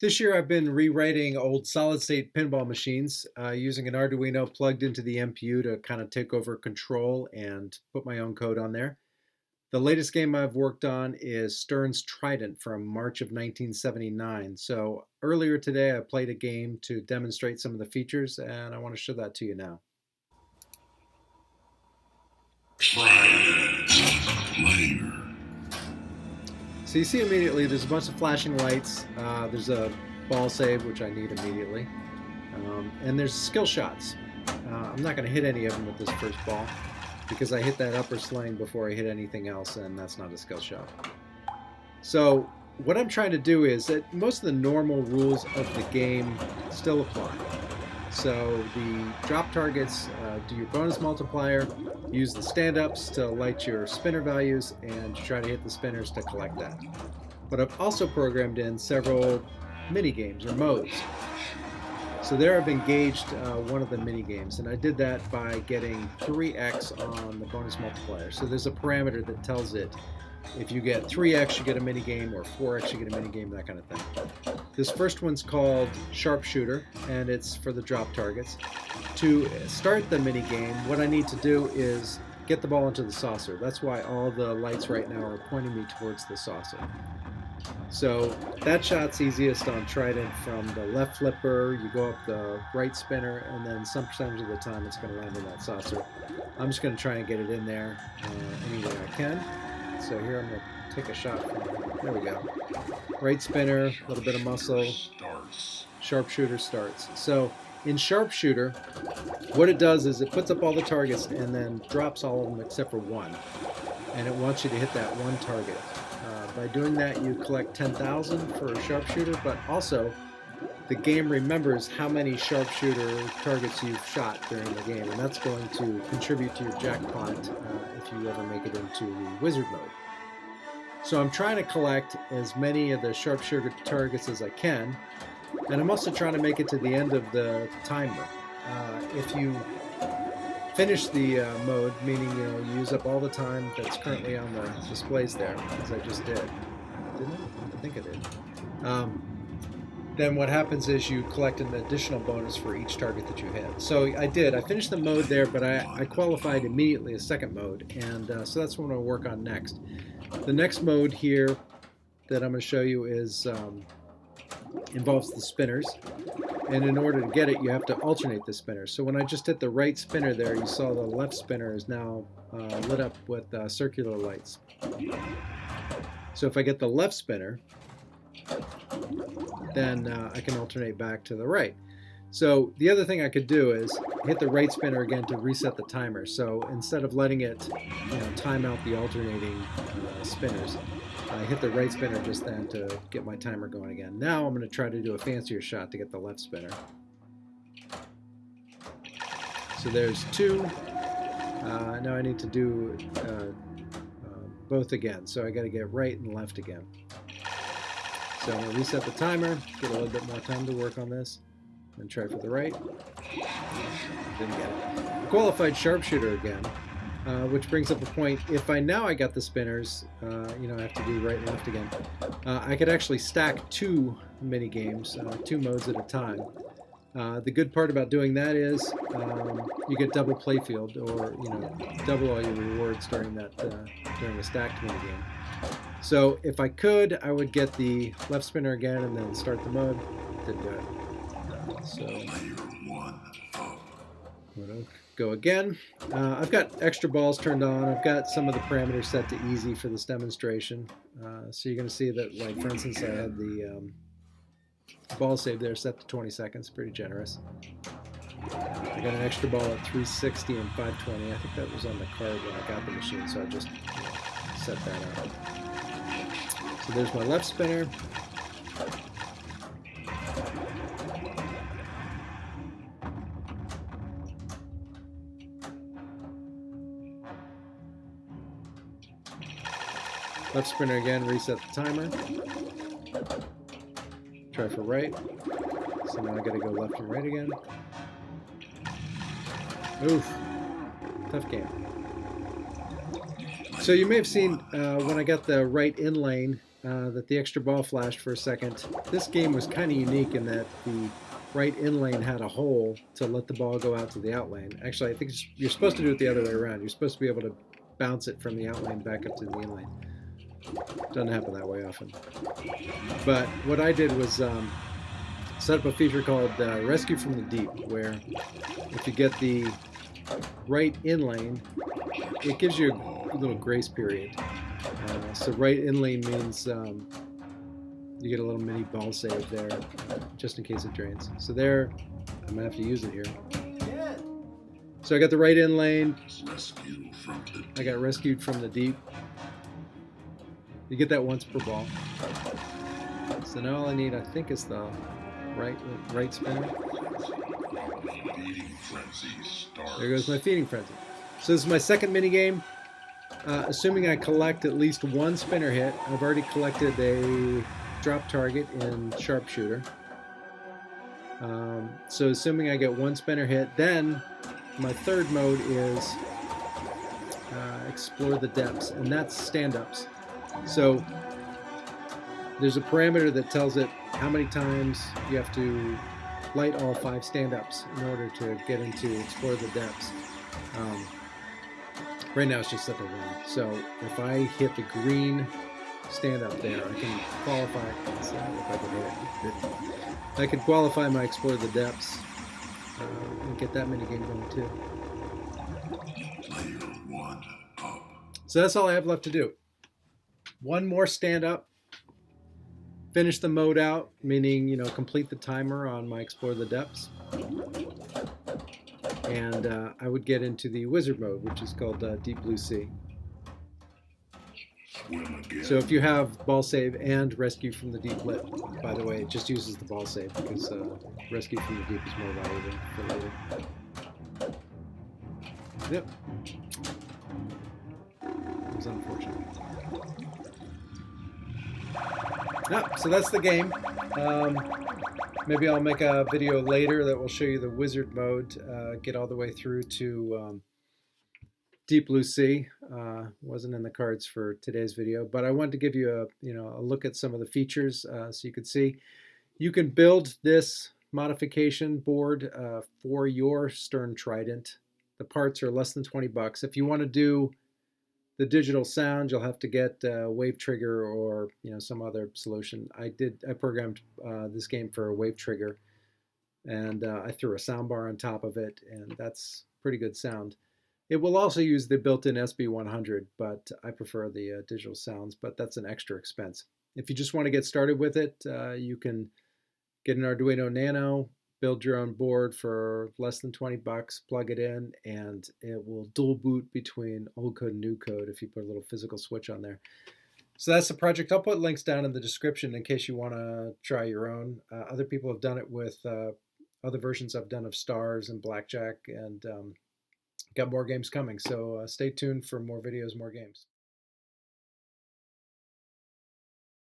This year I've been rewriting old solid-state pinball machines using an Arduino plugged into the MPU to kind of take over control and put my own code on there. The latest game I've worked on is Stern's Trident from March of 1979. So earlier today I played a game to demonstrate some of the features and I want to show that to you now. Trident later. So you see immediately there's a bunch of flashing lights. There's a ball save, which I need immediately. And there's skill shots. I'm not going to hit any of them with this first ball because I hit that upper sling before I hit anything else, and that's not a skill shot. So what I'm trying to do is that most of the normal rules of the game still apply. So the drop targets, do your bonus multiplier, use the stand-ups to light your spinner values, and try to hit the spinners to collect that. But I've also programmed in several mini games or modes. So there I've engaged one of the mini games, and I did that by getting 3x on the bonus multiplier. So there's a parameter that tells it if you get 3x you get a mini game, or 4x you get a mini game, that kind of thing. This first one's called Sharpshooter, and it's for the drop targets. To start the mini game, what I need to do is get the ball into the saucer. That's why all the lights right now are pointing me towards the saucer. So that shot's easiest on Trident. From the left flipper, you go up the right spinner, and then some percentage of the time it's going to land in that saucer. I'm just going to try and get it in there any way I can. So here I'm going to take a shot from, there we go. Right spinner, a little bit of muscle, sharpshooter starts. So in sharpshooter, what it does is it puts up all the targets and then drops all of them except for one. And it wants you to hit that one target. By doing that, you collect 10,000 for a sharpshooter, but also the game remembers how many sharpshooter targets you've shot during the game, and that's going to contribute to your jackpot if you ever make it into the wizard mode. So I'm trying to collect as many of the sharpshooter targets as I can, and I'm also trying to make it to the end of the timer. If you finish the mode, meaning you use up all the time that's currently on the displays there, as I just did. Didn't I? I think I did. Then what happens is you collect an additional bonus for each target that you hit. So I did. I finished the mode there, but I qualified immediately a second mode, and so that's what I'm going to work on next. The next mode here that I'm going to show you is involves the spinners, and in order to get it, you have to alternate the spinners. So when I just hit the right spinner there, you saw the left spinner is now lit up with circular lights. So if I get the left spinner, then I can alternate back to the right. So the other thing I could do is hit the right spinner again to reset the timer. So instead of letting it time out the alternating spinners, I hit the right spinner just then to get my timer going again. Now I'm going to try to do a fancier shot to get the left spinner. So there's two. Now I need to do both again. So I got to get right and left again. So I'm going to reset the timer, get a little bit more time to work on this, and try for the right. Didn't get it. Qualified sharpshooter again, which brings up a point. If I got the spinners, I have to do right and left again. I could actually stack two mini games, two modes at a time. The good part about doing that is you get double playfield, or double all your rewards during that during a stacked mini game. So if I could, I would get the left spinner again and then start the mode. Didn't do it. So I'm gonna go again. I've got extra balls turned on. I've got some of the parameters set to easy for this demonstration. So you're going to see that, like, for instance, I had the ball save there set to 20 seconds. Pretty generous. I got an extra ball at 360 and 520. I think that was on the card when I got the machine, so I just set that up. So there's my left spinner. Left spinner again, reset the timer. Try for right. So now I gotta go left and right again. Oof. Tough game. So you may have seen when I got the right in lane, that the extra ball flashed for a second. This game was kind of unique in that the right in lane had a hole to let the ball go out to the out lane. Actually, I think you're supposed to do it the other way around. You're supposed to be able to bounce it from the out lane back up to the in lane. Doesn't happen that way often. But what I did was set up a feature called Rescue from the Deep, where if you get the right in lane, it gives you a little grace period. So right in lane means you get a little mini ball save there, just in case it drains. So there, I'm gonna have to use it here. So I got the right in lane. I got rescued from the deep. You get that once per ball. So now all I need, I think, is the right spinner. There goes my feeding frenzy. So this is my second mini game. Assuming I collect at least one spinner hit, I've already collected a drop target in sharpshooter. So assuming I get one spinner hit, then my third mode is explore the depths, and that's stand-ups. So there's a parameter that tells it how many times you have to light all 5 stand-ups in order to get into explore the depths. Right now it's just set to 1. So if I hit the green stand-up there, I can qualify. Let's see if I can hit it. I can qualify my explore the depths and get that mini game going too. Player 1 up. So that's all I have left to do. One more stand-up. Finish the mode out, meaning, complete the timer on my explore the depths. And I would get into the wizard mode, which is called Deep Blue Sea. So if you have ball save and rescue from the deep lit, by the way, it just uses the ball save because rescue from the deep is more valuable for later. Yep. It was unfortunate. Yep, so that's the game. Maybe I'll make a video later that will show you the wizard mode, get all the way through to Deep Blue Sea. Wasn't in the cards for today's video, but I wanted to give you a look at some of the features so you could see. You can build this modification board for your Stern Trident. The parts are less than 20 bucks. If you want to do the digital sound, you'll have to get Wave Trigger or some other solution. I programmed this game for a Wave Trigger, and I threw a soundbar on top of it, and that's pretty good sound. It will also use the built-in SB100, but I prefer the digital sounds, but that's an extra expense. If you just want to get started with it, you can get an Arduino Nano, build your own board for less than 20 bucks, plug it in, and it will dual boot between old code and new code if you put a little physical switch on there. So that's the project. I'll put links down in the description in case you want to try your own. Other people have done it with other versions I've done of Stars and Blackjack, and got more games coming. So stay tuned for more videos, more games.